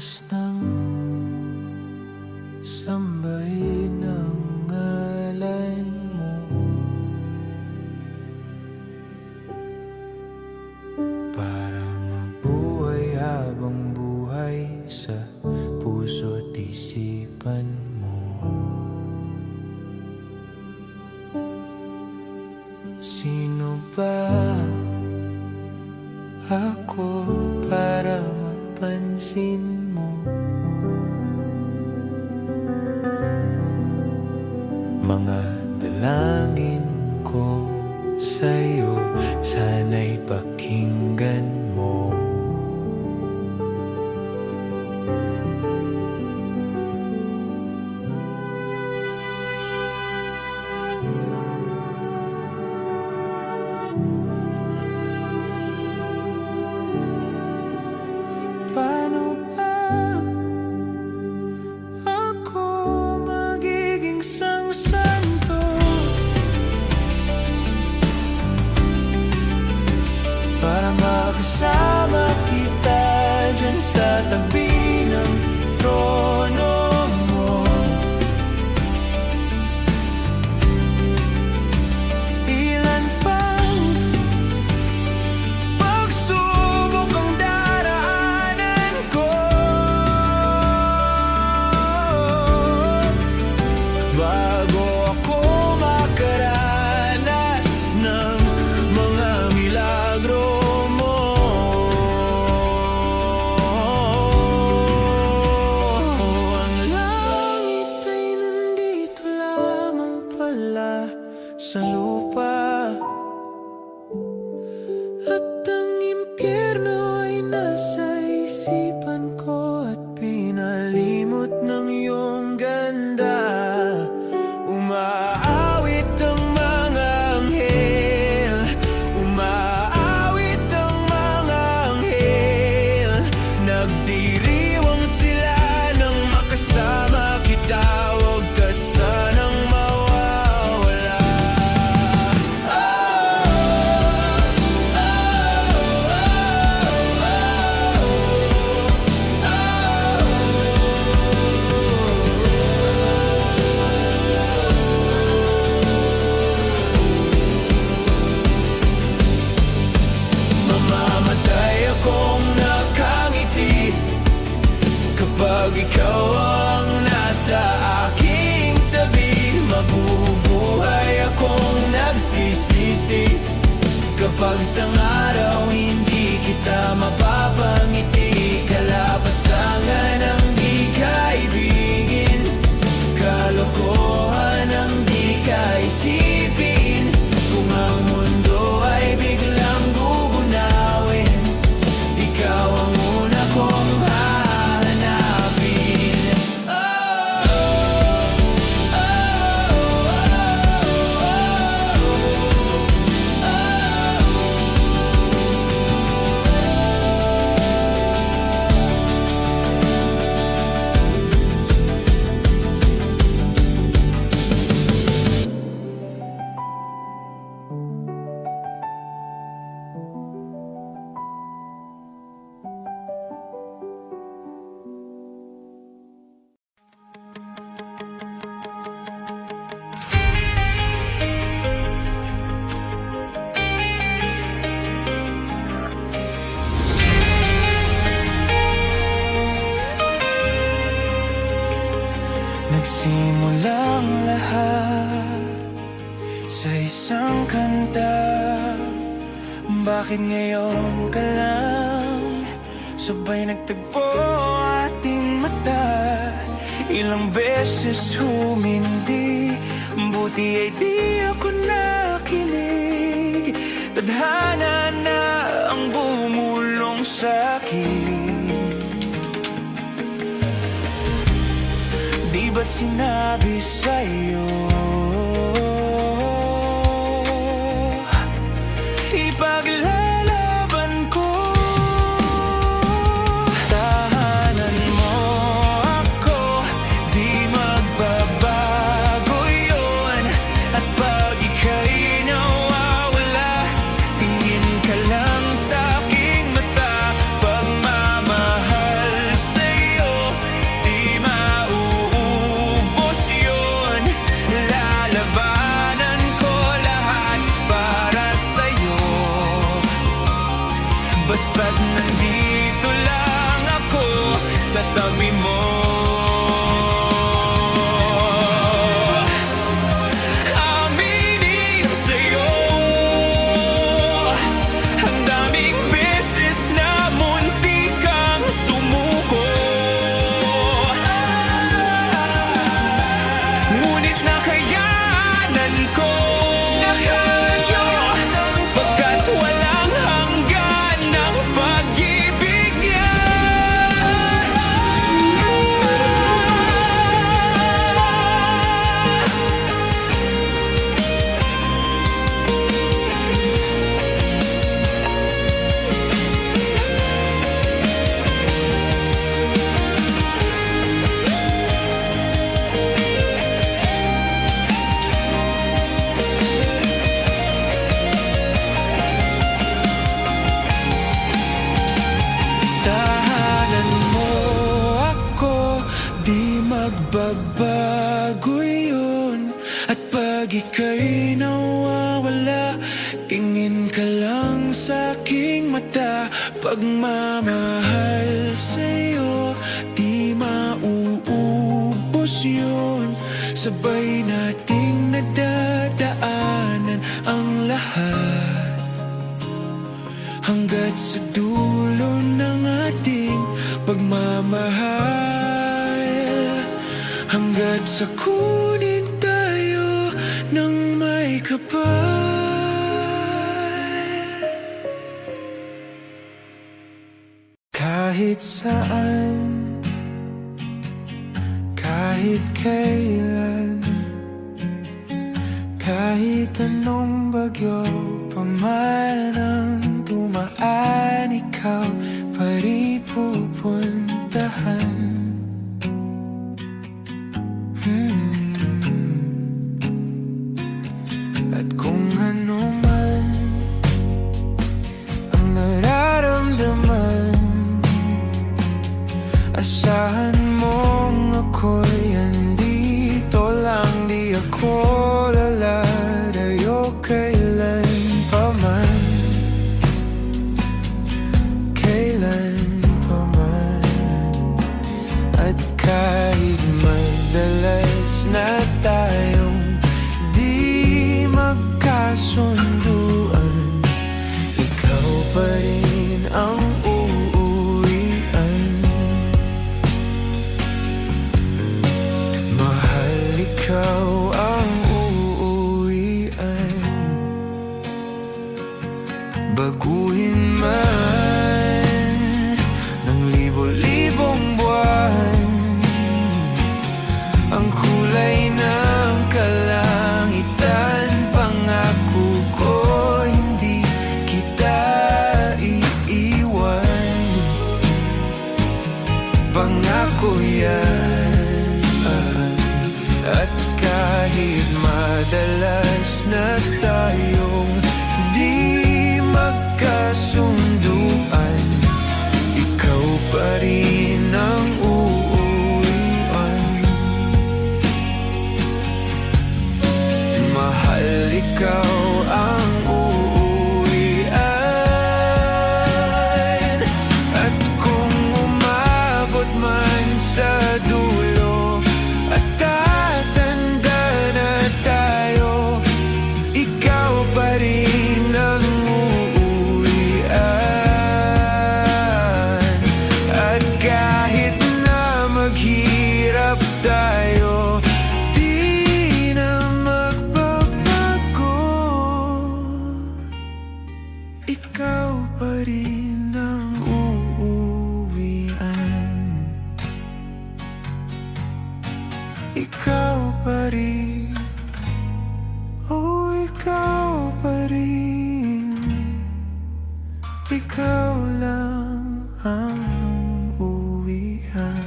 oras nang sambahin ang ngalan mo. Para mabuhay habang buhay sa puso't isipan mo. Sino ba ako para mapansin mo? Mga dalangin ko sa'yo, sana'y pakinggan mo. Paano ba ako magiging santo para makasama kita dyan sa tabi ng trono mo? Ilan pang pagsubok ang daraanan ko bago ako makaranas ng mga milagro mo. Ang langit ay nandito lamang pala sa lupa, at ang impyerno ay nasa isipan ko, at pinalimot ng iyong ganda. Umaawit ang mga anghel, umaawit ang mga anghel, nagdiriwang sila nang makasama kita. Huwag ka sanang mawawala. Mamamatay akong nakangiti kapag ikaw ang nasa aking tabi. Mabubuhay akong nagsisisi kapag isang araw hindi kita mapapangiti. Kalapastangan ang di kaibigin, kalokohan ang di kaisipin. Kung ang mundo ay biglang gugunawin, ikaw ang una kong hahanapin. Nagsimulang lahat sa isang kanta. Bakit ngayon ka lang sabay nagtagpo ating mata? Ilang beses humindi, buti ay di ako nakinig. Tadhana na ang bumulong sa'kin. Di ba't sinabi sa'yo ipaglalaban ko? Tahanan mo ako, di magbabago yun. At pag ika'y nawawala, tingin ka lang sa aking mata. Pagmamahal sa'yo basta't nandito lang ako sa tabi mo. Aminin sa'yo, ang daming beses na munti kang sumuko, ngunit nakayanan ko, pagkat walang hanggan ng pag-ibig niya. Tahanan mo ako, di magbabago yun. At pag ika'y nawawala, tingin ka lang sa aking mata. Pagmamahal sa'yo, di mauubos yun. Sabay nating nadadaanan ang lahat, hanggat sa dulo ng ating pagmamahal, hanggat sa kunin tayo ng may kapal. Kahit saan, kahit kailan, kahit anong bagyo pa man ang dumaan, ikaw pa rin pupuntahan. At kung ano man ang nararamdaman, asahan mong ako'y andito lang. Di ako lalalayo kailan pa man, kailan pa man. At kahit madalas na tayong di magkasunduan, ikaw pa rin ang uuwian. Mahal, ikaw ang uuwian. Baguhin man ng libo-libong buwan ang kulay ng kalangitan, pangako ko hindi kita iiwan. Pangako yan. At kahit madalas na tayong di magkasunduan, ikaw pa rin ang uuwian. Mahal, ikaw ang uuwian. At kung umabot man sa dulo at tatanda na tayo, ikaw pa rin ang uuwian. At kahit na maghirap tayo, di na magbabago, ikaw pa rin ang uuwian. Ikaw pa rin, oh ikaw pa rin. Ikaw lang ang uuwian.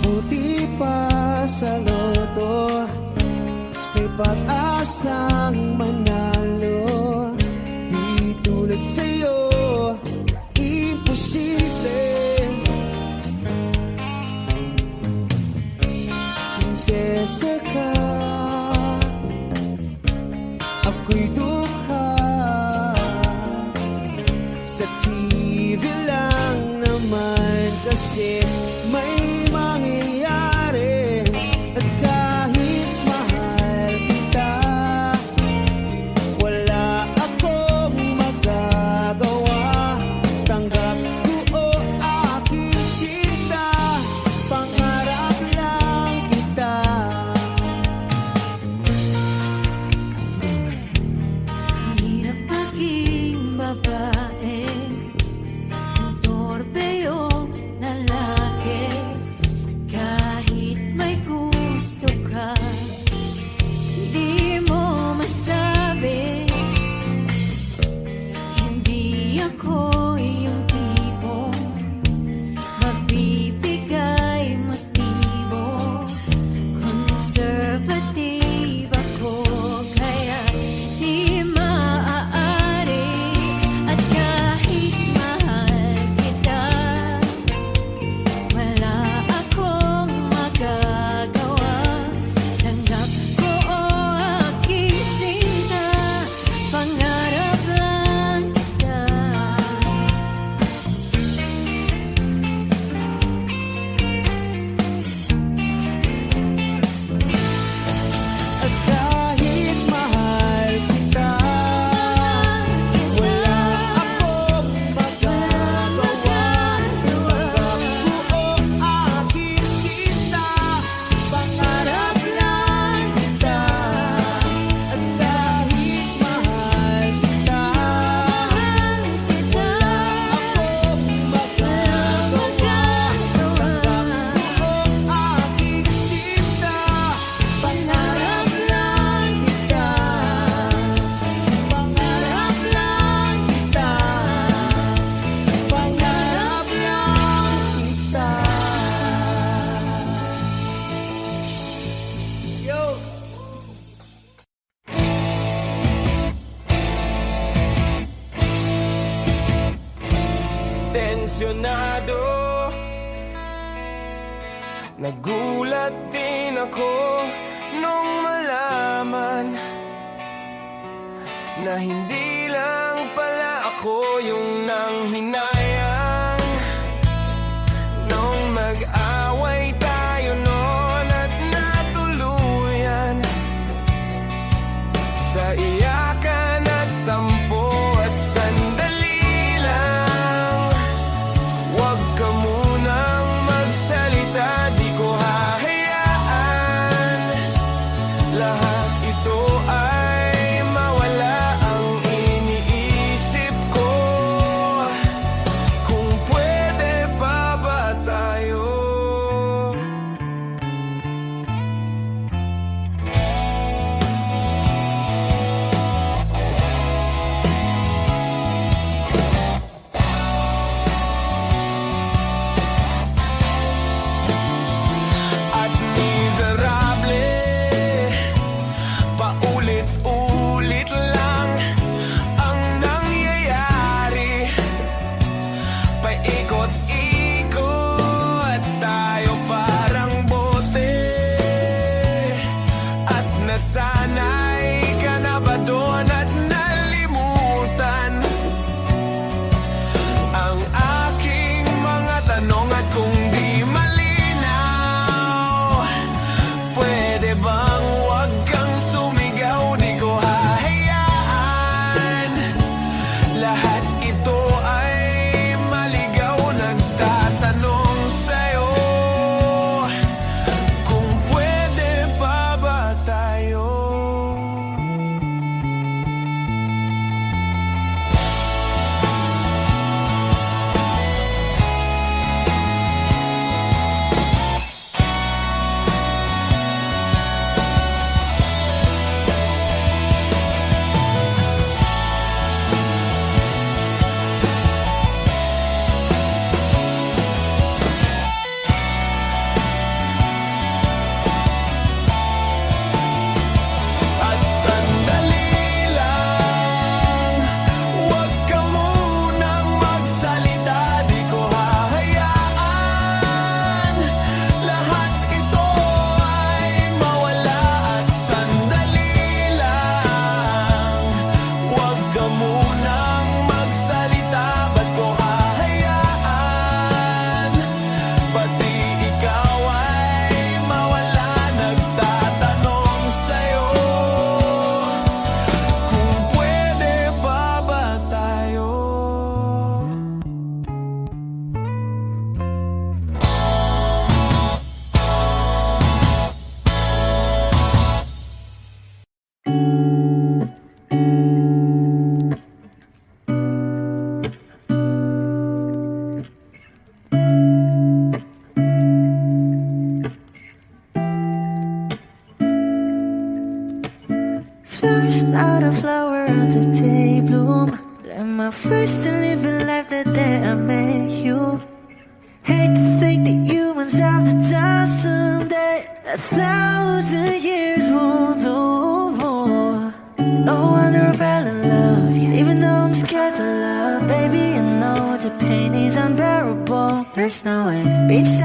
Buti pa sa loto, may pag-asang manalo. Di tulad sa'yo, imposible. Prinsesa ka, ako'y dukha. Sa TV lang naman kasi may mangyayari. At kahit mahal kita, wala akong magagawa. Tanggap ko o aking sinta, pangarap lang kita. Hirap maging babae, ang torpe yung lalaki. Kahit may gusto ka, di mo masabi. Hindi ako yung tipong magbibigay motibo. Conservative ako, kaya di maaari. At kahit mahal kita, wala akong magagawa. Tanggap ko o aking sinta, pangarap lang kita. At kahit mahal kita, wala akong magagawa. Tanggap ko o aking sinta, pangarap lang kita. At kahit mahal kita, wala akong magagawa. Tanggap ko o aking sinta, pangarap lang kita. Pangarap lang kita. Pangarap lang kita. Yo! Tensyonado, nagulat din ako nung malaman na hindi lang pala ako yung nanghinayang. Nung mag-away tayo noon at natuluyan sa iyakan at tampo at sandali lang. Huwag ka munang magsalita, di ko hahayaan. Lahat ito ay mawala, ang iniisip ko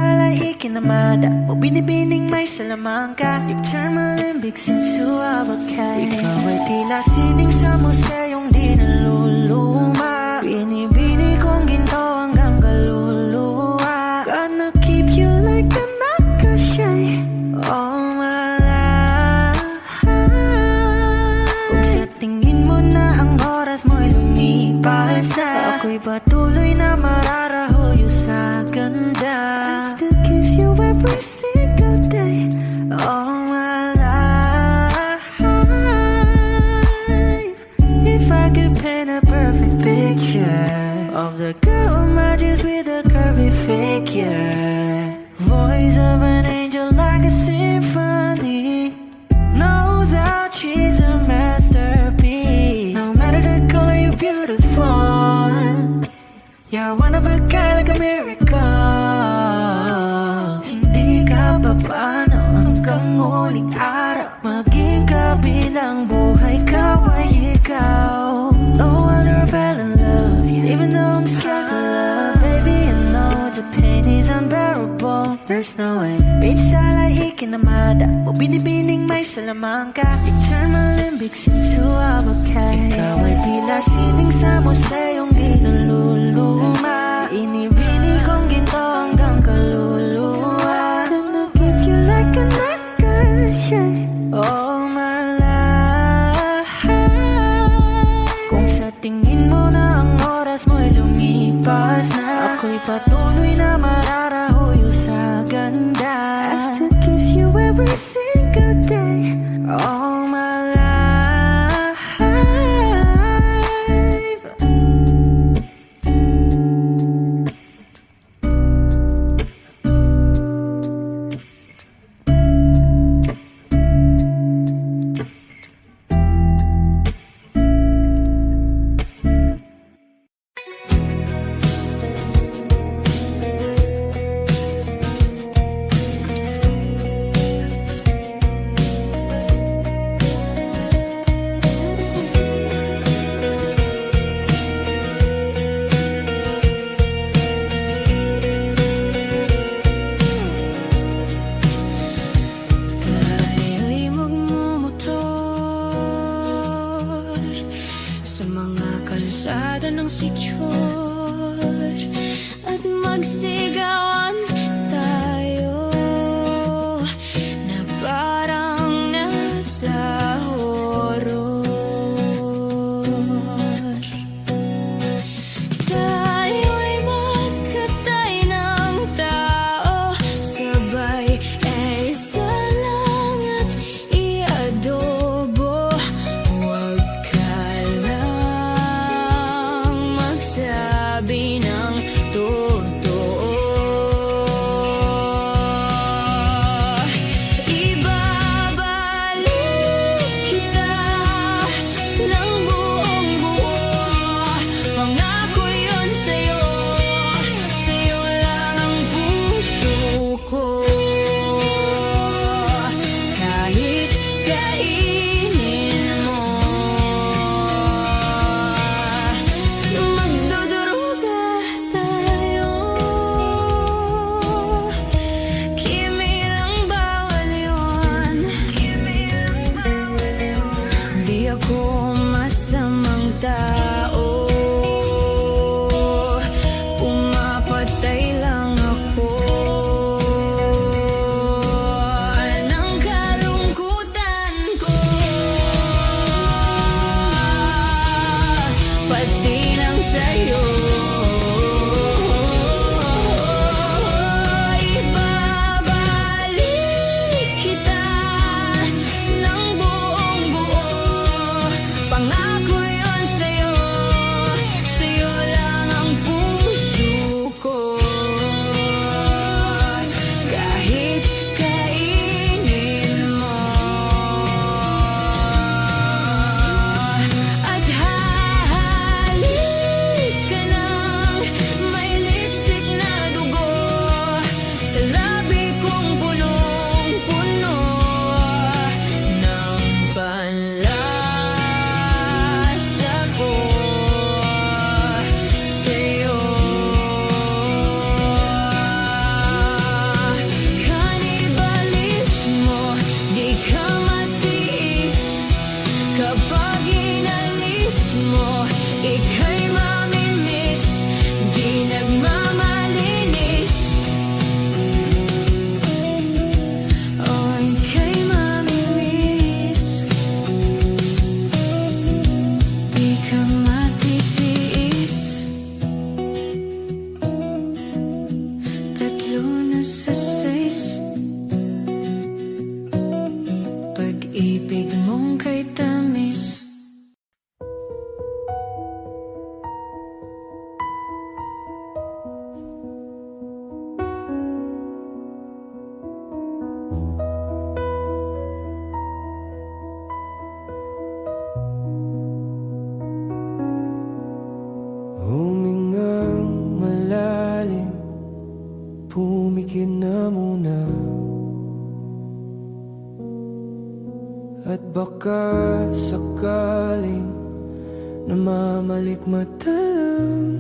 sala'y ikinamada mo binibining may salamangka. You turn my limbics into abacay. Ikaw ay tila sining sa museyong di naluluma. Binibini kong ginto hanggang kaluluwa. Gonna keep you like a nakashay all my life. Kung sa tingin mo na ang oras mo'y lumipas na, ako'y patuloy na mararahuyo sa ganda. I still kiss you every single day all my life. If I could paint a perfect picture of the girl in my dreams with a curvy figure, voice of an angel like a symphony, no doubt she's a masterpiece. No matter the color, you're beautiful. You're one of a kind, like a miracle. Hindi ka pa paano hanggang muling araw, maging kabilang buhay ka ay ikaw. No wonder I fell in love, yeah. Even though I'm scared to love, baby, I know the pain is unbearable. There's no way. Bitch, sala'y ikinamada mo binibining may salamangka. You turn my limbics into abacay. Ikaw ay tila sining sa museyong di naluluma. Inibini kong ginto hanggang kaluluwa. Gonna keep you like a nakashay all my life. Kung sa tingin mo na ang oras mo'y lumipas na, ako'y patuloy na mararahuyo sa ganda. I still kiss you every single day all my life. Tayo'y magmumotor sa mga kalsada ng sityor at magsigawan tayo na parang nasa horror. Tayo'y magkatay ng tao, sabay ay salang at iadobo. Huwag ka lang magsabi ng totoo. Ibabalik kita ng buong buo. Pangako yun sa'yo, sa'yo lang ang puso ko. Kahit kainin mo, magduduruga tayo. Kimi lang bawal yun. Di ako masamang tao, pumapatay lang ako ng kalungkutan ko, pati ng sayo. Ibabalik kita ng buong buo. Pangako yun sa'yo, sa'yo lang ang puso ko. Kahit kainin mo at hahalik ka ng may lipstick na dugo sa labi kong punong-puno ng panlasa ko sa'yo. nasa sais. Pag-ibig mong kay tamis. Humingang malalim, pumikit na muna. At baka sakaling namamalikmata lang.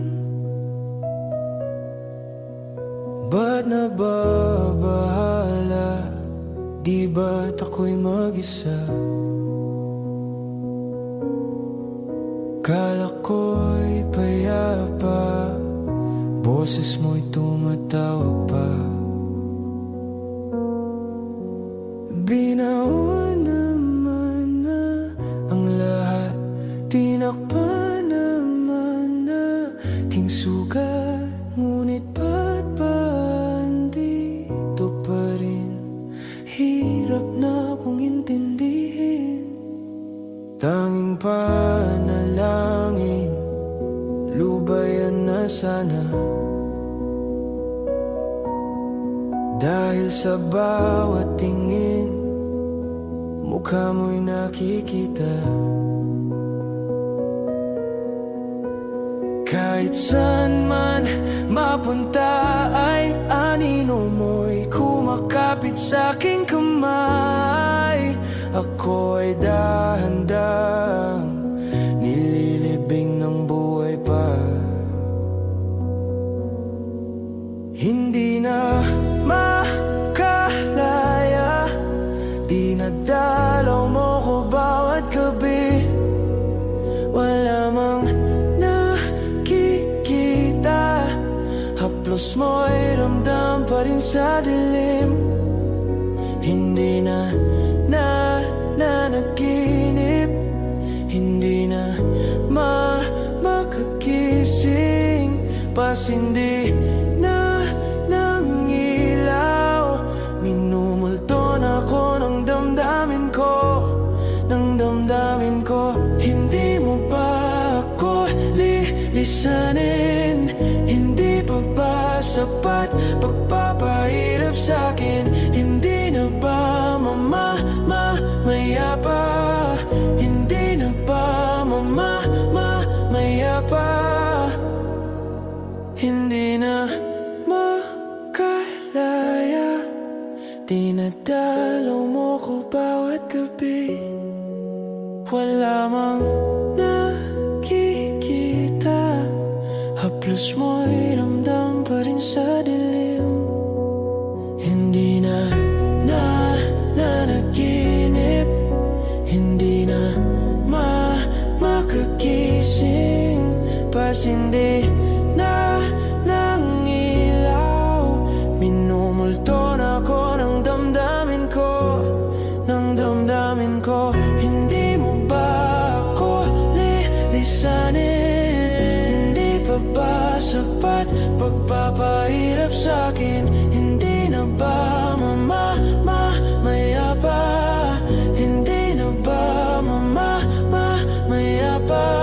Ba't nababahala? Di ba't ako'y mag-isa? Kala ko'y payapa, boses mo'y tumatawag pa. Binaon naman na ang lahat, tinakpan naman na king sugat. Ngunit ba't ba andito pa rin? Hirap na akong intindihin. Tanging panalangin, lubayan na sana. Dahil sa bawat tingin, mukha mo'y nakikita. Kahit saan man mapunta ay anino mo'y kumakapit sa aking kamay. Ako'y dahan-dahang nililibing ng buhay pa. Hindi na makalaya, dinadalaw mo ko bawat gabi. Wala mang nakikita, haplos mo'y ramdam pa rin sa dilim. Hindi na nanaginip, hindi na makakising, pasindi na ng ilaw. Minumulto na ako ng damdamin ko, ng damdamin ko. Hindi mo ba ako lilisanin? Hindi pa ba sapat pagpapahirap sa'kin? Hindi na ba mamaya pa? Hindi na ba mamaya pa? Hindi na makalaya, dinadalaw mo ko bawat gabi. Wala mang nakikita, haplos mo'y ramdam pa rin sa dilim. Hindi na nanaginip, hindi na makakising, pasindi na ng ilaw. Minumulto na ako ng damdamin ko, ng damdamin ko. Hindi mo ba ako lilisanin? Hindi pa ba sapat pagpapahirap sa'kin? Hindi na ba mamaya pa? Hindi na ba mamaya pa?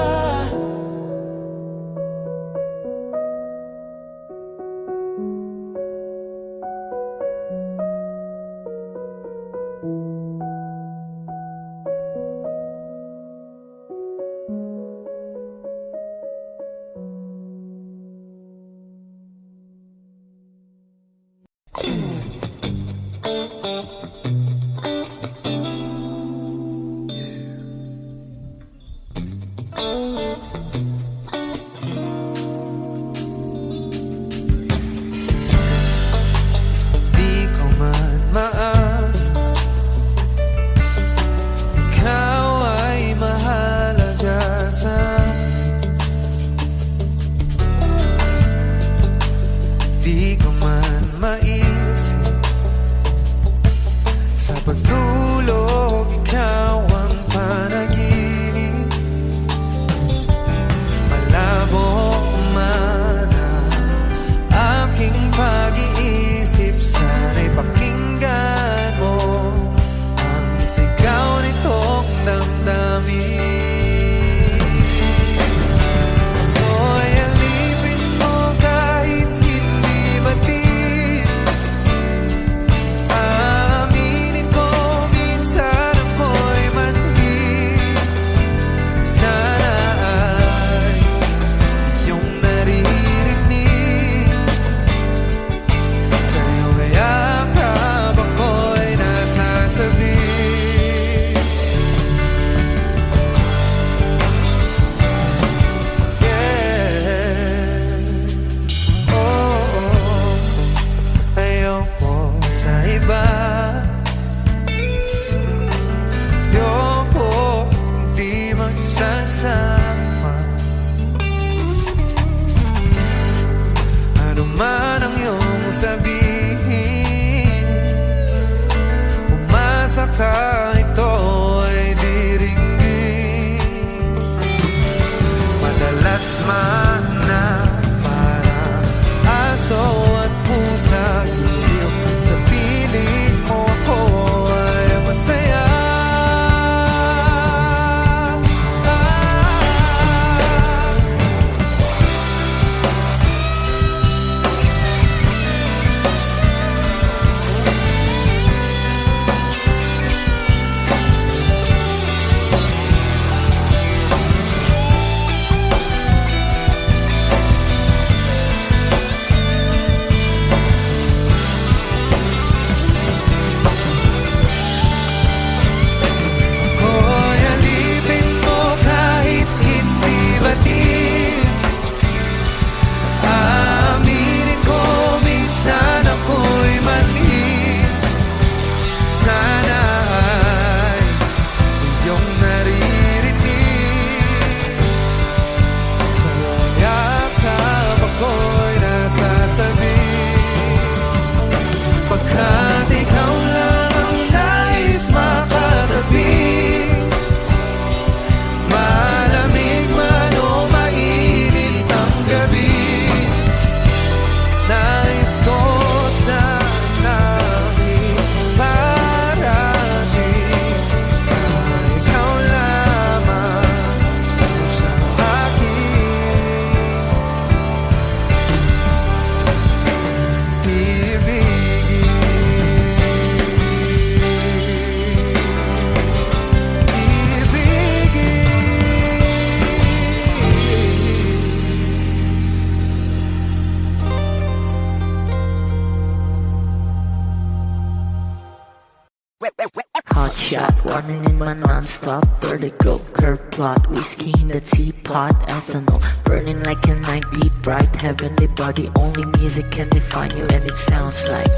shot, running in my non-stop vertigo. Curve plot, whiskey in the teapot, ethanol burning like a night beat bright. Heavenly body, only music can define you, and it sounds like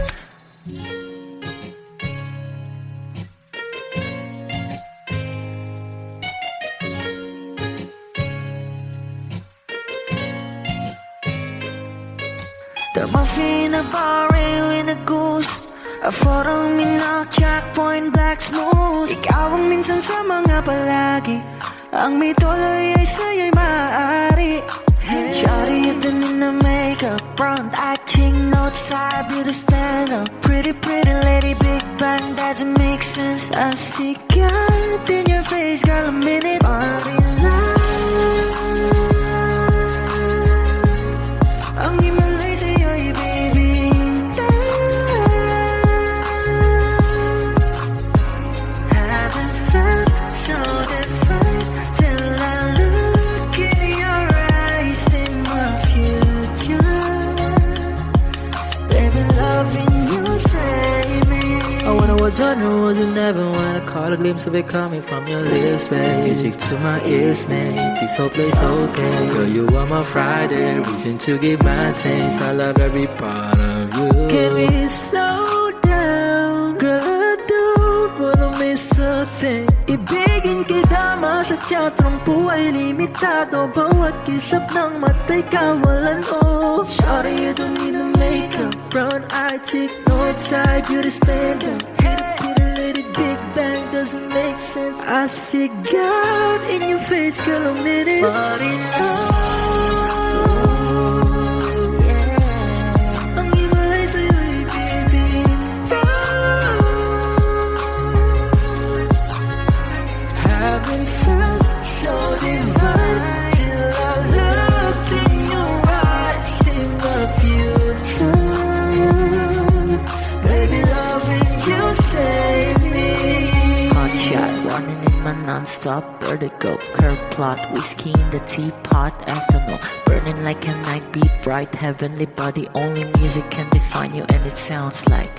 the muffin, a bar, in a goose. A photo minok, checkpoint, black smooth. Ikaw ang minsan sa mga palagi. Ang may tuloy ay sa'yo'y maaari. Shawty, you done in the makeup, front acting, outside, beauty stand up. Pretty, pretty lady, big bang, doesn't make sense. I see God in your face, girl, a minute. Body line. Ang himalay sa'yo'y baby. Haven't felt so different till I look in your eyes, in my future. Baby, loving you, save me. I wonder what genre was in heaven when I caught a glimpse of it coming from your lips, babe. Music to my ears, man. This whole place okay. Girl, you are my Friday, reaching to give my taste. I love every part of you. Can we slow down? Girl, I don't wanna miss a thing. Ibigin kita, masadya, trangpo ay limitado. Bawat kisap ng mata'y kawalan, oh. Shawty, you don't need no makeup. Brown eye chick, north side, beauty stand up. Hit a lady, big bang, doesn't make sense. I see God in your face, girl, a minute. Body love, yeah. Ang himalay sa'yo'y baby. Haven't felt so divine till I looked in your eyes, in the future. Baby, loving you, save me. Hot shot, running in my non-stop vertigo. Curve plot, whiskey in the teapot, ethanol burning like a night beat bright. Heavenly body, only music can define you, and it sounds like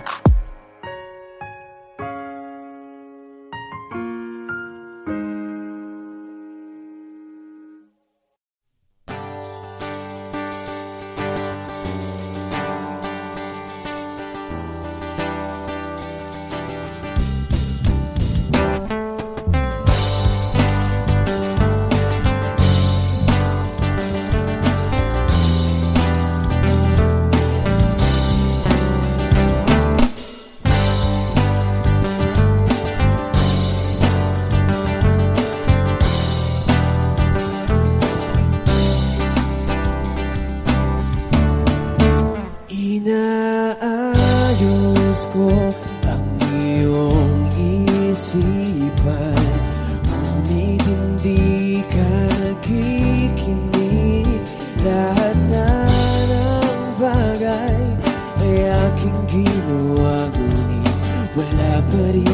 inaayos ko ang iyong isipan. Ngunit hindi ka nakikinig. Lahat na ng bagay ay aking ginawa, ngunit wala pa rin.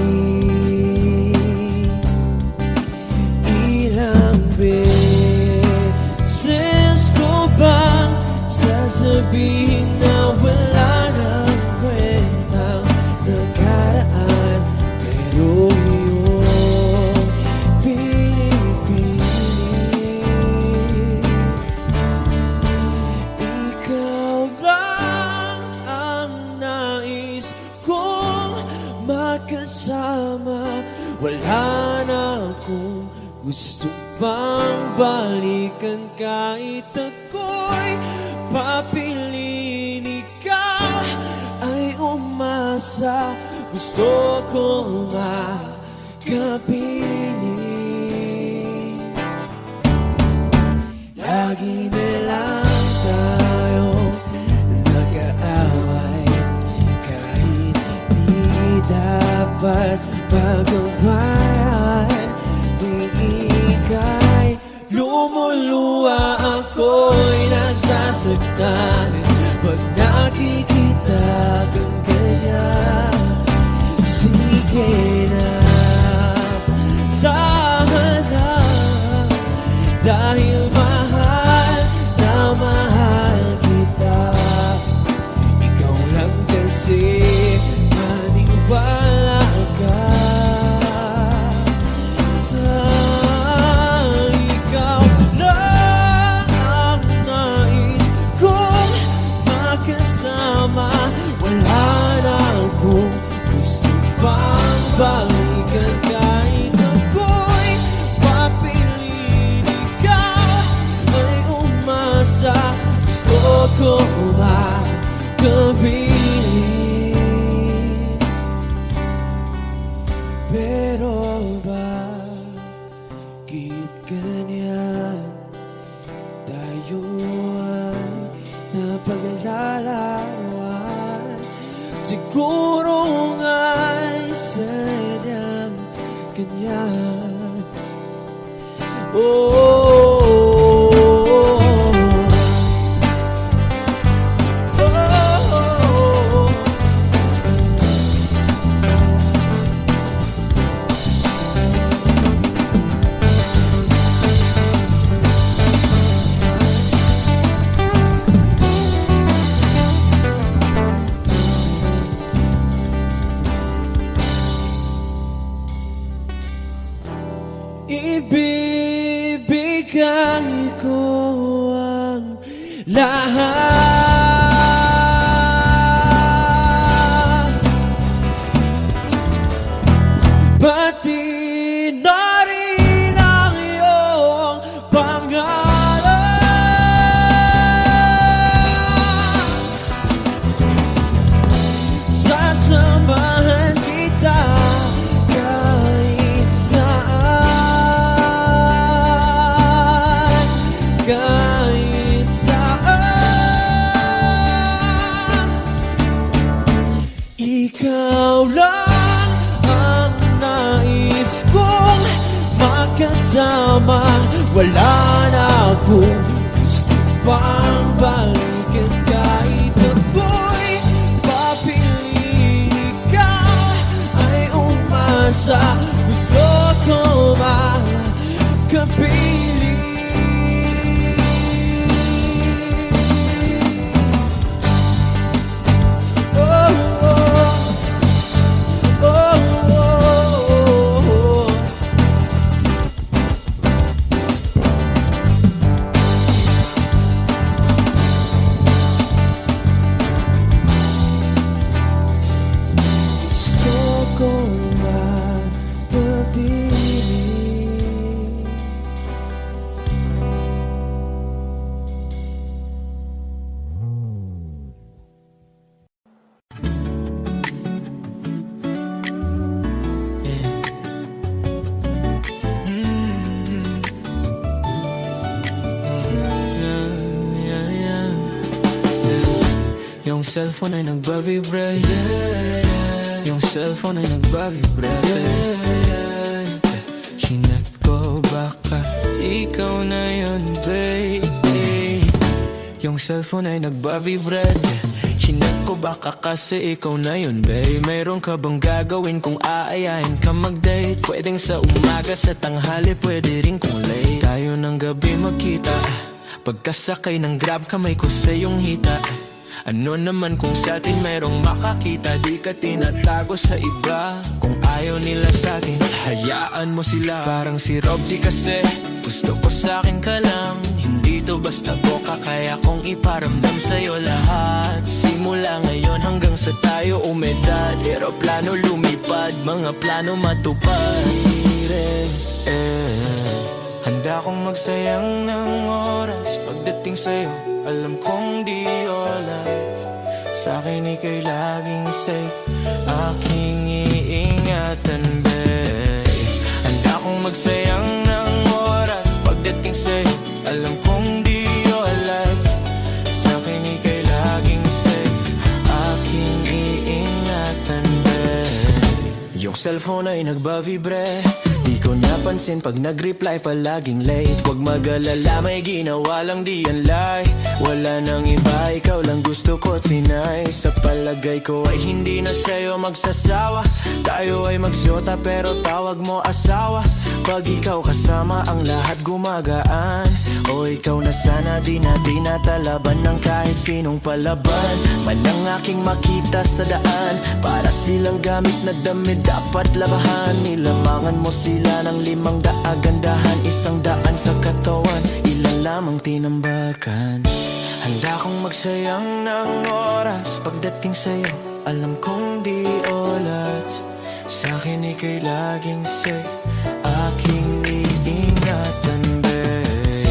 Ilang beses ko bang sasabihin na wala nang kwentang nakaraan, pero iyong pinipilit. Ikaw lang ang nais kong makasama. Wala na akong gusto pang balikan, kahit ako'y papiliin. Ikaw ay umasa, gusto kong makapiling. Lagi na lang tayong nag-aaway, kahit di dapat pagawayan. Di ika'y lumuluwa, ako'y nasasaktan pag nakikita kang ganyan. Sige na, tahan na, dahil mahal na mahal kita. Ikaw lang kasi maniwala ka. ganyan. Oh, ibibigay ko ang lahat, pati na rin ang iyong pangalan. Sasamahan kita kahit saan, kahit saan. Ikaw lang ang nais kong makasama. Wala na akong gusto pang balikan. Kahit ako'y papili, ikaw ay umasa. Gusto ko makapili. Oh, oh, oh, oh. Gusto ko makapili. Yung cellphone ay nagbavibrate, yung cellphone ay nagbavibrate. Chinek ko baka ikaw na yun, baby. Yung cellphone ay nagbavibrate, chinek ko baka kasi ikaw na yun, babe. Mayroon ka bang gagawin kung aayahin ka mag-date? Pwedeng sa umaga, sa tanghali, pwede rin kung late. Tayo ng gabi magkita, pagkasakay ng grab kamay ko sa iyong hita. Ano naman kung sa atin mayroong makakita, di ka tinatago sa iba. Kung ayaw nila sa atin, hayaan mo sila. Parang si Rob di kasi, gusto ko sa akin ka lang. Hindi to basta boka, kaya kong iparamdam sa'yo lahat. Simula ngayon hanggang sa tayo umedad, eroplano lumipad, mga plano matupad. Handa kong magsayang ng oras pagdating sa'yo. Alam kong di oras, sa'kin ika'y laging safe, aking iingatan, babe. Handa kong magsayang ng oras pagdating sa'yo. Alam kong di oras, sa'kin ika'y laging safe, aking iingatan, babe. Yung cellphone ay nagbavibrate, di ko napansin pag nag-reply palaging late. Huwag mag-alala, may ginawa lang di yan lie. Wala nang iba, ikaw lang gusto ko at sinay. Sa palagay ko ay hindi na sa'yo magsasawa. Tayo ay magsyota pero tawag mo asawa. Pag ikaw kasama ang lahat gumagaan. O ikaw na sana, di na tinatalaban ng kahit sinong palaban man ang aking makita sa daan. Para silang gamit na damit dapat labahan. Nilamangan mo sila ng 500 gandahan, 100 sa katawan, ilan lamang tinambakan. Handa kong magsayang ng oras pagdating sa'yo. Alam kong di oras, sa'kin ika'y laging safe, aking iingatan, babe.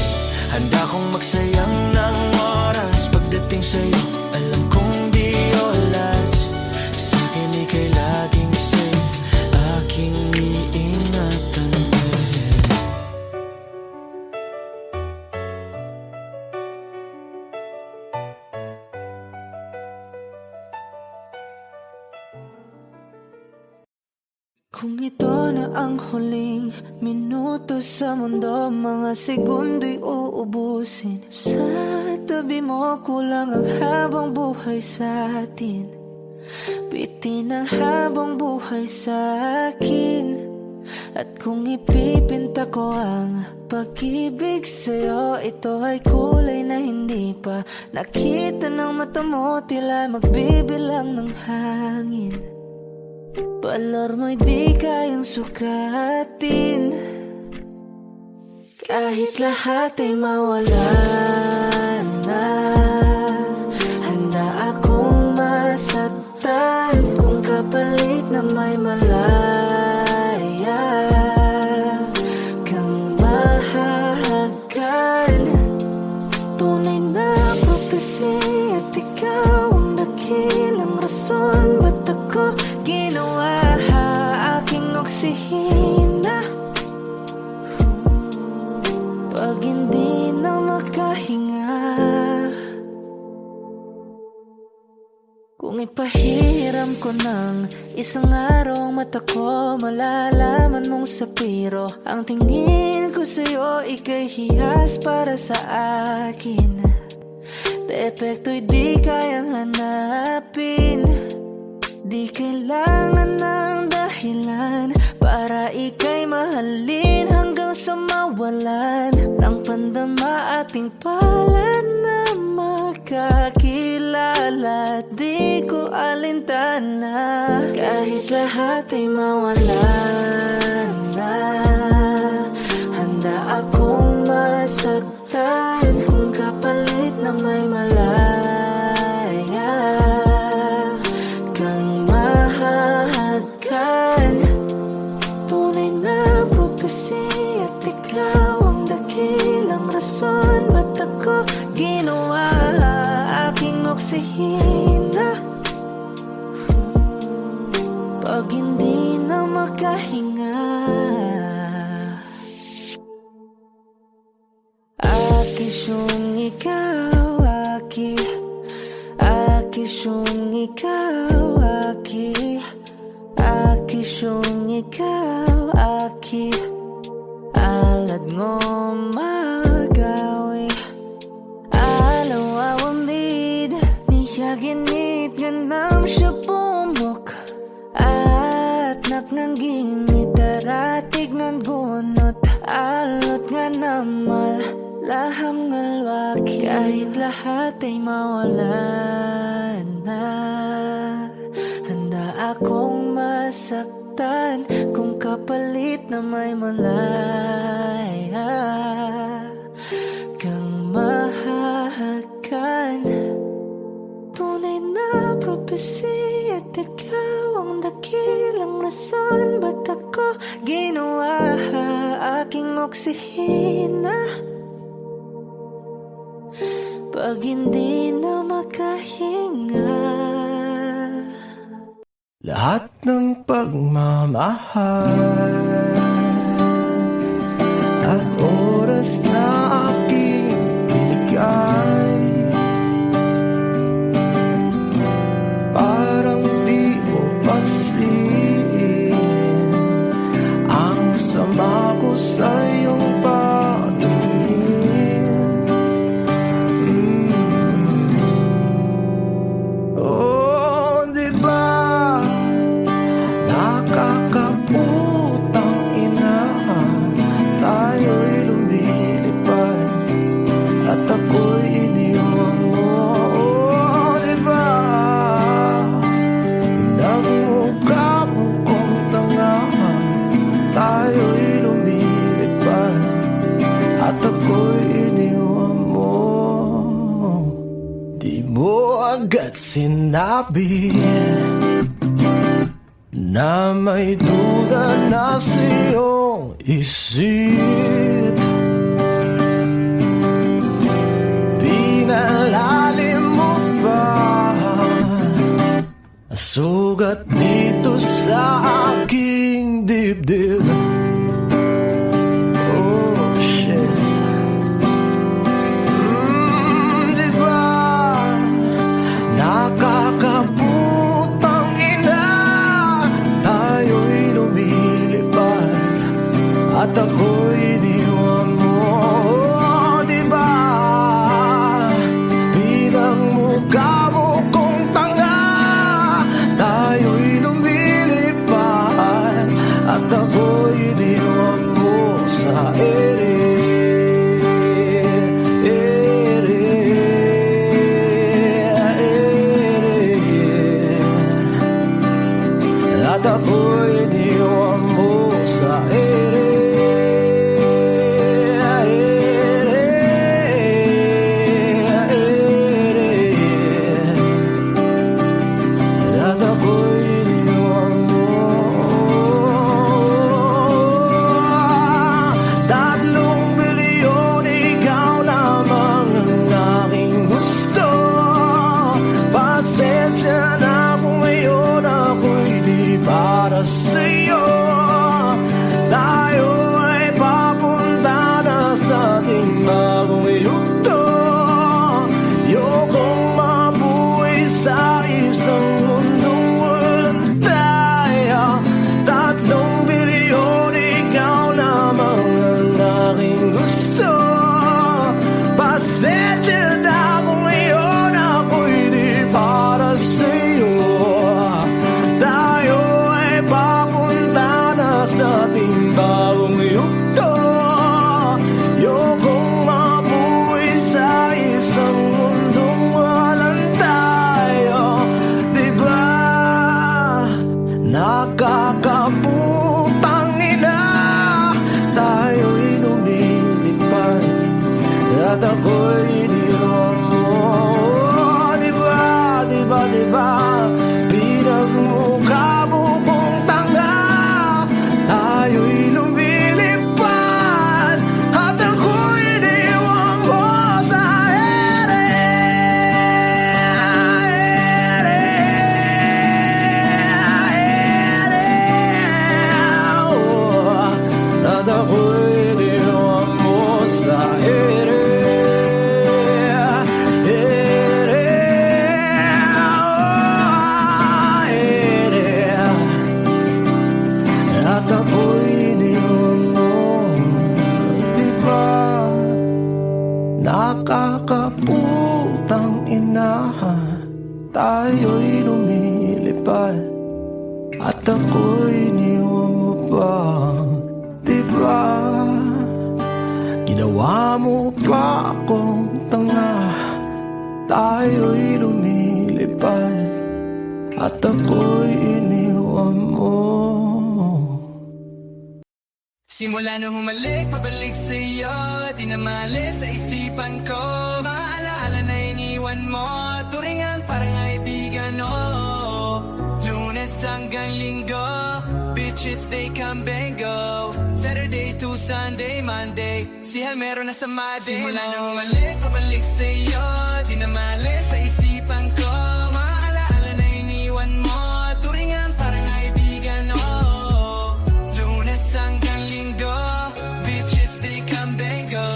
Handa kong magsayang ng oras pagdating sa'yo. Alam kong di oras, sa'kin ika'y laging safe, aking iingatan, babe. Kung ito na ang huling minuto sa mundo, mga segundo'y uubusin. Sa tabi mo kulang ang habang buhay sa atin. Bitin ang habang buhay sa akin. At kung ipipinta ko ang pag-ibig sa'yo, ito ay kulay na hindi pa nakita ng mata mo, tila magbibilang ng hangin. Balor mo'y di kayang sukatin, kahit lahat ay mawala na. Handa akong masaktan kung kapalit na may malaya kang mahahagkan. Tunay na prophecy at ikaw ang dakilang rason ba't ako ginawa aking oksihina. Pag hindi na makahinga, kung ipahiram ko ng isang araw ang mata ko, malalaman mong sapiro ang tingin ko sa'yo, ika'y hiyas para sa akin. Depekto'y di kayang hanapin, di kailangan ng dahilan para ika'y mahalin hanggang sa mawalan ng pandama ating palad na magkakilala. Di ko alintana kahit lahat ay mawalan na. Handa akong masaktan kung kapalit na may malaya kang mahahagkan. Tunay na prophecy at ikaw ang dakilang rason ba't ako ginawa aking oksihina. Pag hindi na makahinga, akisyong ikaw, akisyong ikaw, akisyong ikaw, alad ngo magawi alaw awamid niya ginit ganam siya pumok at naknangging mitaratig ng gunot alot nga namal laham ngalwaki kahit lahat ay mawalan na. Handa akong masaktan kung kapalit na may malaya kang mahahagkan. Tunay na prophecy at ikaw ang dakilang rason ba't ako ginawa aking oksihina. Pag hindi na makahinga, lahat ng pagmamahal at oras na aking binigay, parang di mo pansin ang sama ko sa iyong paningin. Oh, di ba nakakaputang ina, tayo'y lumilipad at ako'y iniwan mo. Oh, di ba nagmukha mo kong tanga, tayo'y lumilipad at ako'y iniwan mo. Di mo agad sinabi na may duda na sa iyong isip, pinalalim mo pa sugat dito sa aking dibdib. Oh shit, di ba nakakaputang ina, tayo'y lumilipad at ako'y iniwan mo sa ere. At ako'y iniwan mo. 3 bilyon, ikaw lamang ang aking gusto. Pasensya na kung ngayon ako'y di para sa'yo. Tayo ay papunta na sa ating bagong yugto. Ayokong mabuhay sa isang mundong walang tayo. 3 bilyon, ikaw lamang ang aking gusto. Pasensya na kung ngayon ako'y di para sa'yo. Tayo ay papunta na sa ating bagong yugto. Ayokong mabuhay sa isang mundong walang tayo. Diba? Nakakaputang ina, tayo'y lumilipad at ako'y iniwan mo. Diba, diba, diba, pinagmukha mo kong tanga. Tayo'y lumilipad at ako'y iniwan mo sa ere. At ako'y iniwan mo sa ere. At ako'y iniwan mo. Diba? Nakakaputang ina, tayo'y lumilipad at ako'y iniwan mo pa. Diba? Ginawa mo pa akong tanga. Tayo'y lumilipad at ako'y iniwan mo. Simula nung humalik, pabalik sa'yo, di na maalis sa isipan ko. Maalaala na iniwan mo, turingan parang kaibigan, oh. Lunes hanggang Linggo, bitches they come and go. Saturday to Sunday, Monday, si Hal meron na sa Monday. Simula nung humalik, pabalik sa'yo, di na maalis sa isipan ko. Maalaala na iniwan mo, turingan parang kaibigan, oh. Lunes hanggang Linggo, bitches they come and go.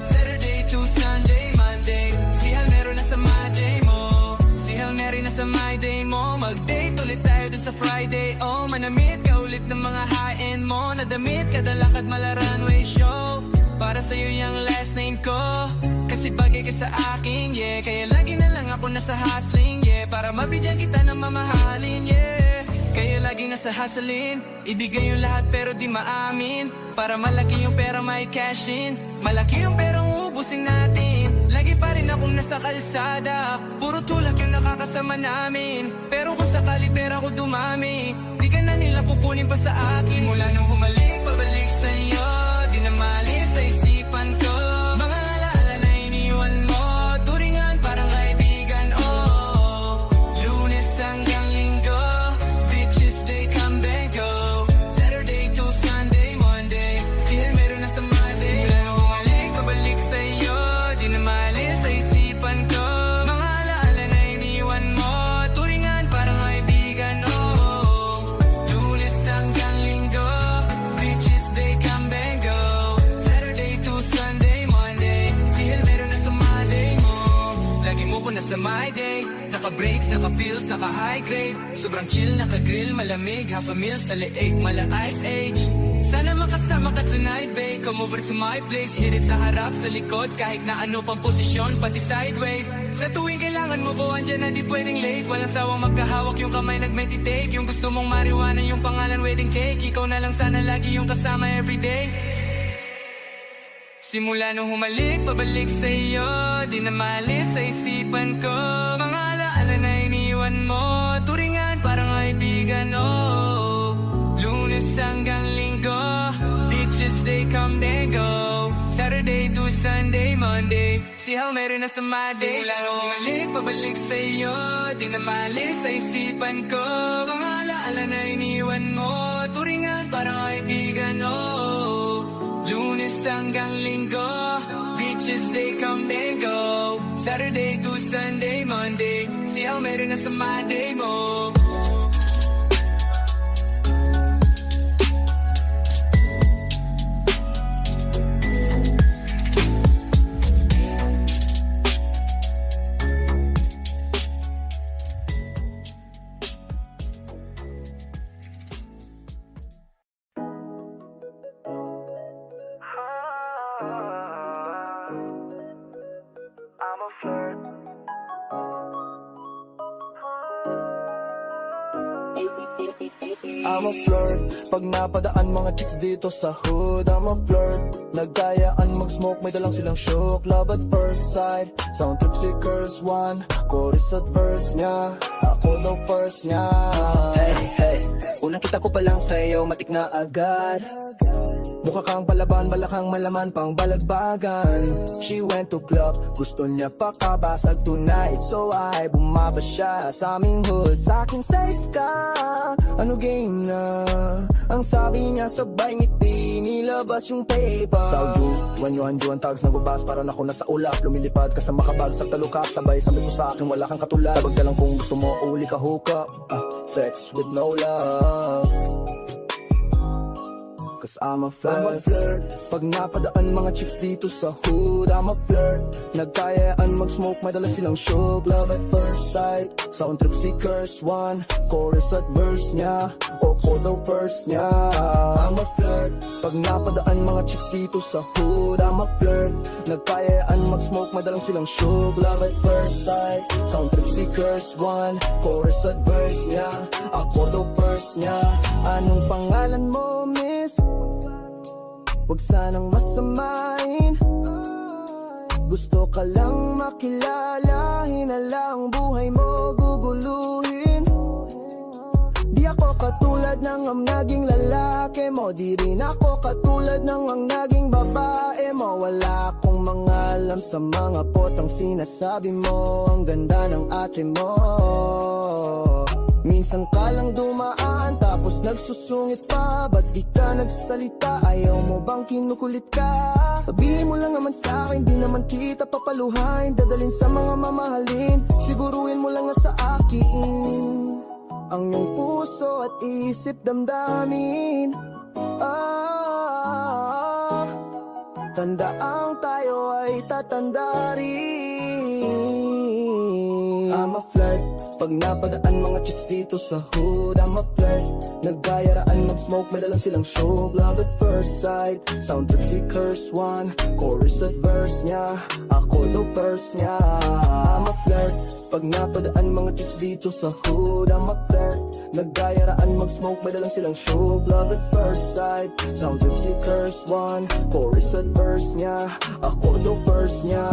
Saturday to Sunday, Monday, si Hal meron na sa Monday mo. Si Hal meron na sa my day mo. Mag-date ulit tayo dun sa Friday, oh. Manamit ka ulit ng mga high-end mo. Nadamit kada lakad mala runway show. Para sa'yo yung last name ko, kasi bagay ka sa akin, yeah. Kaya lagi na lang ako nasa hustling, yeah. Para mabigyan kita ng mamahalin, yeah. Kaya lagi nasa hustling, ibigay yung lahat pero di maamin. Para malaki yung pera may cash in, malaki yung perang ubusin natin. Lagi pa rin akong nasa kalsada, puro tulak yung nakakasama namin. Pero kung sakali pera ko dumami, di ka na nila kukunin pa sa akin. Mula nung humalik, pabalik sa'yo, di na maalis sa isipan ko. Mga alaala na iniwan mo, turingan parang kaibigan, oh. Lunes hanggang Linggo, bitches they come and go. Saturday to Sunday, Monday, si Hal meron na sa Monday. Mula nung humalik, pabalik sa'yo, di na maalis sa isipan ko. Mga alaala na iniwan mo, turingan parang kaibigan, oh. Lunes hanggang Linggo, bitches they come and go. Saturday to Sunday, Monday, si Hal meron na sa Monday mo. Lagi mo ko nasa my day, naka-breaks, naka-pills, naka-high grade. Sobrang chill, naka-grill, malamig, half a meal sa leeg, mala ice age. Sana makasama ka tonight, babe. Come over to my place, hit it sa harap, sa likod, kahit na ano pang posisyon, pati sideways. Sa tuwing kailangan mo ko, andyan na di pwedeng late. Walang sawang magkahawak, yung kamay nag-meditate. Yung gusto mong marijuana, yung pangalan wedding cake. Ikaw na lang sana lagi yung kasama everyday. Simula nung humalik, pabalik sa'yo, di na maalis sa isipan ko. Mga alaala na iniwan mo, turingan parang kaibigan, oh. day. See how meron na sa my day. Simula nung umalik, pabalik sa'yo, di na maalis sa isipan ko. Mga alaala na iniwan mo, turingan parang kaibigan, oh. Lunes hanggang linggo, beaches they come they go. Saturday to Sunday, Monday, see how meron na sa my day mo. I'm a flirt. Pag napadaan mga chicks dito sa hood, I'm a flirt. Nagkayaan mag-smoke, may dalang silang shook. Love at first sight, sound trip si curse one. Chorus at verse niya, ako daw first niya. Hey, hey, unang kita ko pa lang sa'yo, matik na agad. Mukha kang palaban, balakang malaman pang balagbagan. She went to club, gusto niya pakabasag tonight. So I bumaba siya sa aming hood. Sa'kin safe ka, ano game na? Ang sabi niya sabay ngiti, nilabas yung paper. Sauju, wanyo-anjo ang tags nagbabas, parang ako nasa ulap. Lumilipad ka sa makabagsak talukap, sabay sabi ko sa'kin wala kang katulad. Tabag ka lang kung gusto mo, uli ka hook up. Sex with no love, cause I'm a flirt. Pag napadaan mga chicks dito sa hood, I'm a flirt. Nagkayaan mag-smoke, may dala silang shook. Love at first sight, sound trip si curse one. Chorus at verse niya, ako daw first niya. I'm a flirt. Pag napadaan mga chicks dito sa hood, I'm a flirt. Nagkayaan mag-smoke, may dalang silang shook. Love at first sight, sound trip si curse one. Chorus at verse niya, ako daw first niya. Anong pangalan mo, miss? Huwag sanang masamain, gusto ka lang makilala. Hinalang buhay mo guguluhin. Di ako katulad ng ang naging lalaki mo, di rin ako katulad ng ang naging babae mo. Wala akong mga alam sa mga potang sinasabi mo. Ang ganda ng ate mo. Minsan ka lang dumaan, tapos nagsusungit pa. Ba't di ka nagsalita? Ayaw mo bang kinukulit ka? Sabihin mo lang naman sa'kin, di naman kita papaluhain. Dadalhin sa mga mamahalin, siguruhin mo lang nga sa akin ang iyong puso at isip damdamin. Tandaang tayo ay tatanda rin. I'm a flirt. Pag napadaan mga chicks dito sa hood, I'm a flirt. Nagkayaraan mag-smoke, may dalang silang show. Love at first sight, sound trip si curse one. Chorus at verse niya, ako daw first niya. I'm a flirt. Pag napadaan mga chicks dito sa hood, I'm a flirt. Nagkayaraan mag-smoke, may dalang silang show. Love at first sight, sound trip si curse one. Chorus at verse niya, ako daw first niya.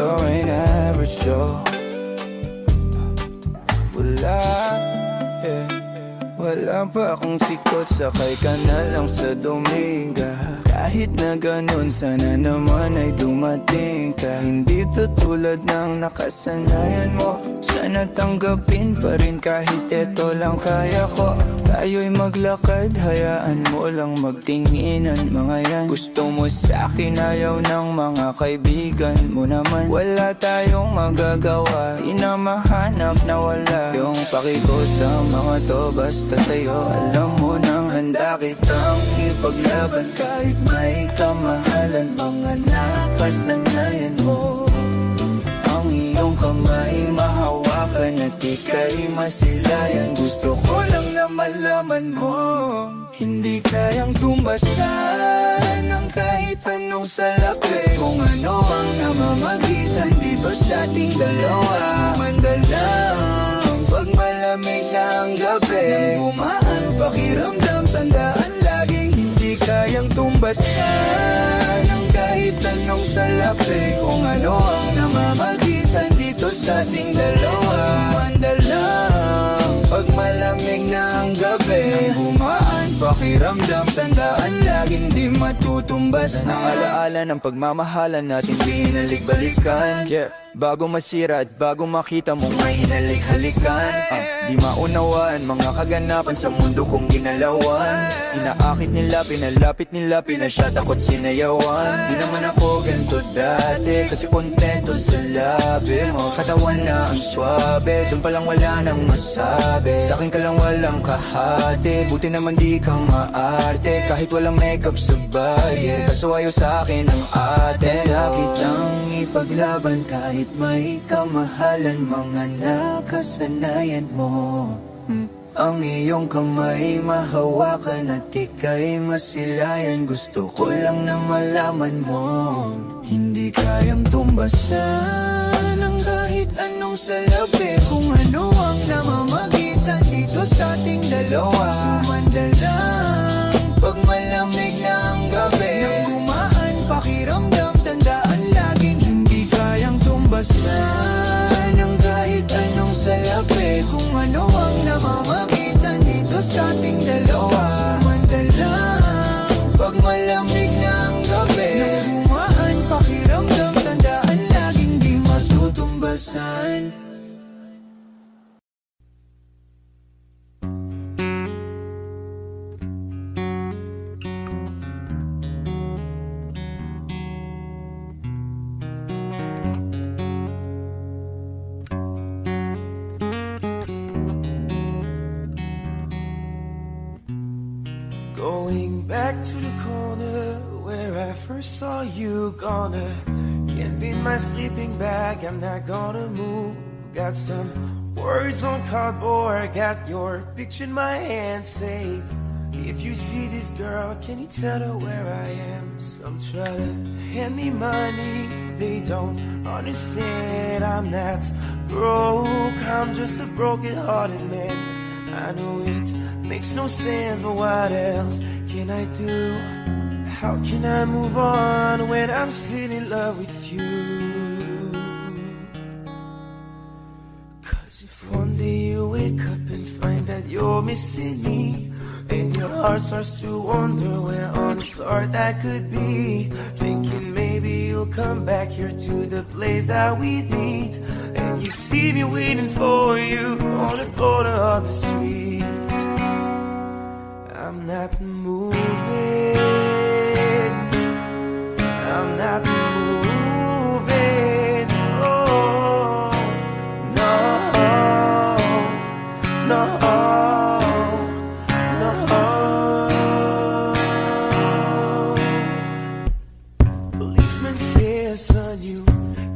You're an average Joe. Wala pa akong sikot, sakay ka na lang sa Dominga. Kahit na ganun, sana naman ay dumating ka. Hindi tulad ng nakasanayan mo, sana tanggapin pa rin kahit eto lang kaya ko. Tayo'y maglakad, hayaan mo lang magtinginan mga yan. Gusto mo sa'kin, ayaw ng mga kaibigan mo naman. Wala tayong magagawa, di na mahanap na wala yung pakiko sa mga to. Basta sa'yo, alam mo nang handa kitang ipaglaban. Kahit may kamahalan, mga nakasanayan mo. Ang iyong kamay mahawakan at at ika'y masilayan. Gusto ko lang na malaman mo, hindi kayang tumbasan ng kahit anong salapi. Kung ano ang namamagitan dito sa ating dalawa. Sumandalang pag malamig na ang gabi, nang bumaan pakiramdam, tandaan laging hindi kayang tumbasan ng kahit anong salapi. Kung ano ang namamagitan dito sa ating dalawa. Sumandalang pag malamig na ang gabi, nang bumaan pakiramdam, tandaan laging di matutumbas. Naalaala ng pagmamahalan natin di hinalik-balikan. Bago masira at bago makita mong may hinalik-halikan. Di maunawaan mga kaganapan sa mundo kong ginalawan. Inaakit nila, pinalapit nila, pinasyat ako't sinayawan. Di naman ako ganito dati, kasi kontento sa labi mo. Katawan na ang swabe, dun palang wala nang masabi. Sa'kin ka lang walang kahati, buti naman di kang maarte. Kahit walang makeup sa baye, kaso ayaw sa'kin ang ate. Bakit lang ipaglaban kahit may kamahalan, mga nakasanayan mo. Ang iyong kamay mahawakan at ika'y masilayan. Gusto ko lang na malaman mo, hindi kayang tumbasan ng kahit anong salapi. Kung ano ang namamagitan dito sa ating dalawa. Sumandalang pag malamig na ang gabi, nang gumaan pakiramdam, tandaan laging hindi kayang tumbasan ng kahit anong salapi. Kung ano ang namamagitan dito sa ating dalawa. Sumandalang pag malamig na ang gabi, nang gumaan pakiramdam, tandaan laging di matutumbasan. Going back to the corner where I first saw you, gonna can't be my sleeping bag, I'm not gonna move. Got some words on cardboard, got your picture in my hand, say if you see this girl, can you tell her where I am? Some try to hand me money, they don't understand. I'm not broke, I'm just a broken-hearted man. I know it makes no sense, but what else can I do? How can I move on when I'm still in love with you? 'Cause if one day you wake up and find that you're missing me, and your heart starts to wonder where on this earth I could be, thinking maybe you'll come back here to the place that we meet, and you see me waiting for you on the corner of the street. I'm not moving, I'm not moving, oh, no, no, no. Policeman says, son, you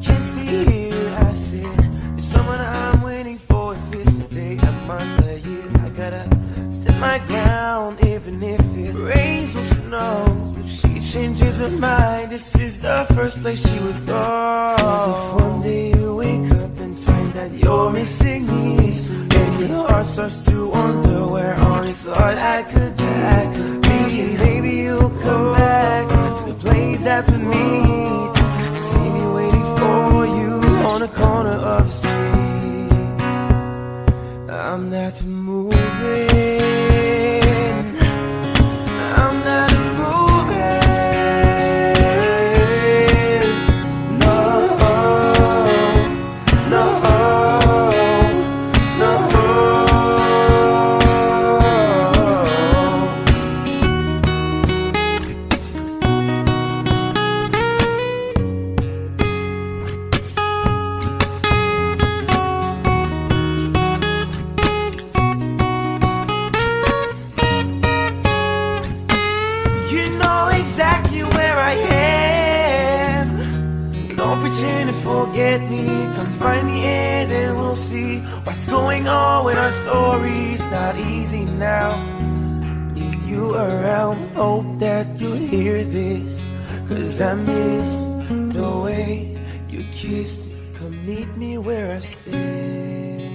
can't stay here. I said, there's someone I'm waiting for. If it's a day, a month, a year, I gotta stand my ground, even if it rains or snows. If she changes her mind, this is the first place she would go. 'Cause if one day you wake up and find that you're missing me, and your heart starts to wonder where on this earth I could be, thinking maybe you'll come back to the place that we meet, see me waiting for you on the corner of the street. I'm not moving, I'm not moving, no, no, no. pretend to forget me. Come find me and then we'll see what's going on with our stories. Not easy now. Need you around. Hope that you hear this, 'cause I miss the way you kissed me. Come meet me where I stay.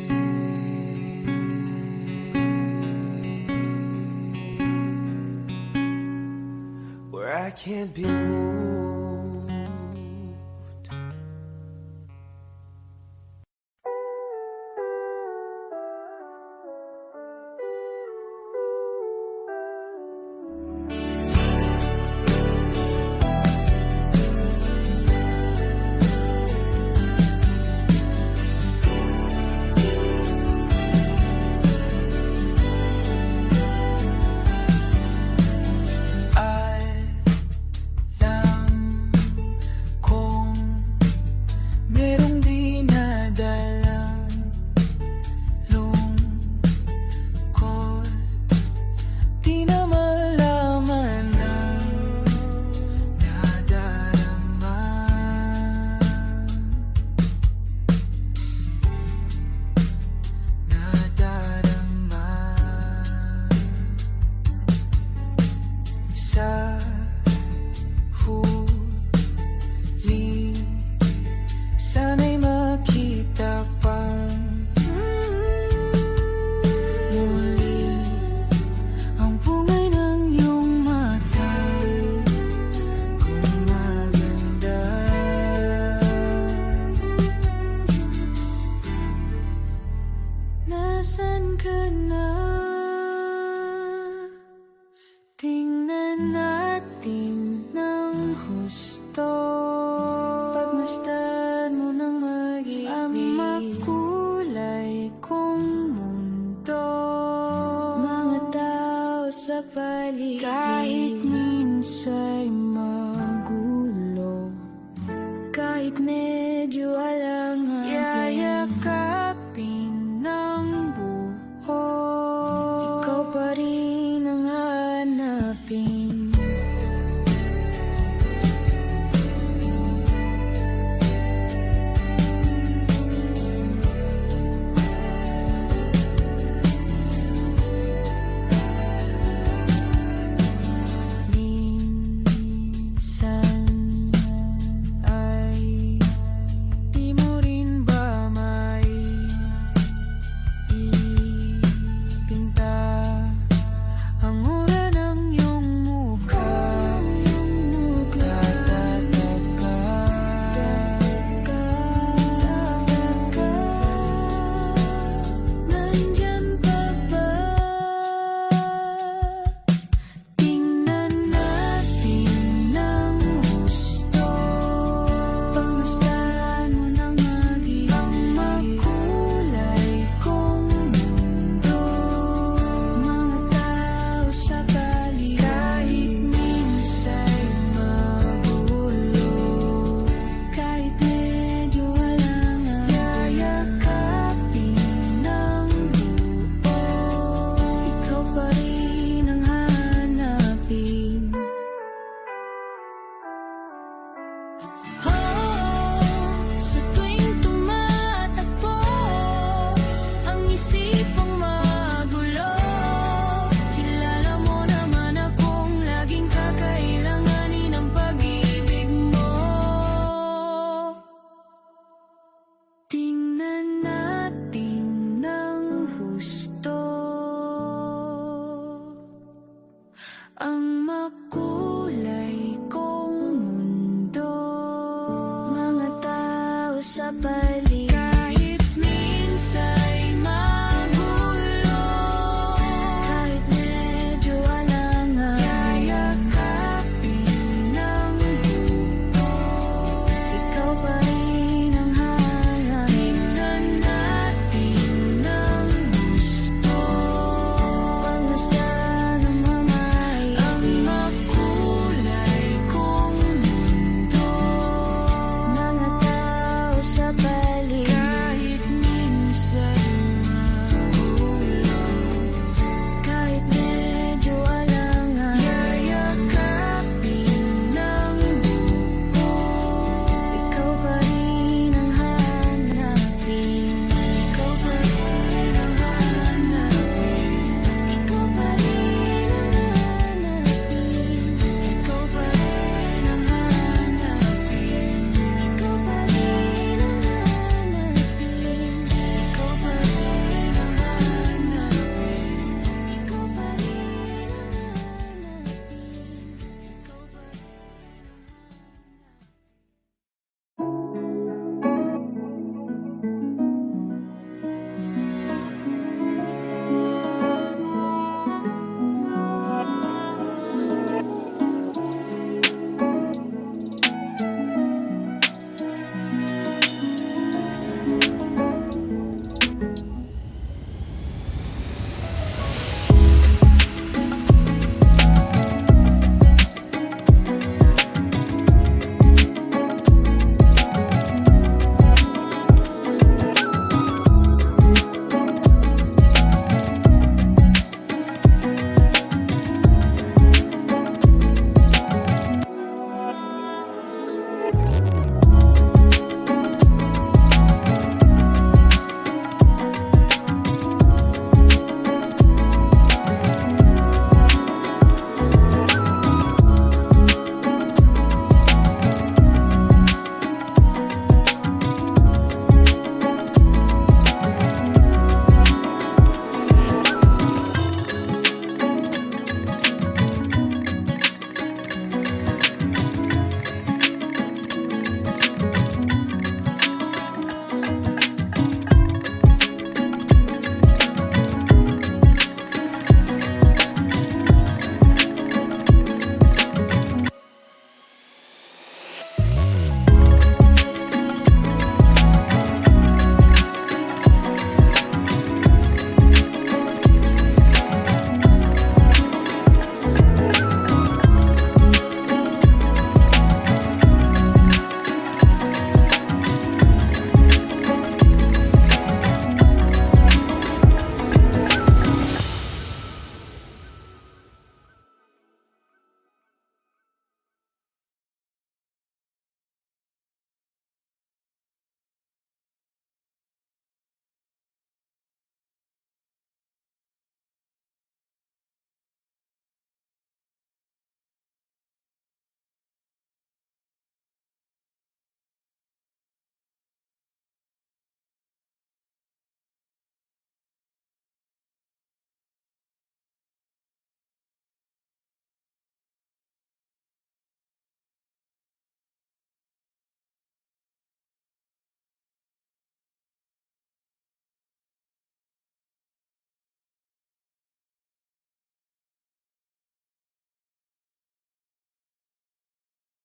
Where I can't be moved. Nasaan ka na? Tingnan natin ng husto. Pagmasdan mo ng mag-ibig ang makulay kong mundo. Mga tao sa paligid, kahit minsa'y magulo, kahit medyo alangan, yayakapin ng buo. Ikaw pa rin ang hanapin. Minsan ay di mo rin ba may ipinta ang ura ng iyong mukha? Tatatag ka, nandyan pa ba? Tingnan natin ng husto. Pagmasdan mo ng mag-ibig ang makulay kong mundo. Mga tao sa paligid, kahit minsa'y magulo, kahit medyo alangan, yayakapin ng buo. Ikaw pa rin ang hanapin. Sa tuwing tumatakbo ang isipang magulo, kilala mo naman akong laging kakailanganin ang pag-ibig mo. Tingnan natin ng husto ang makulay kong mundo. Mga tao sa paligid,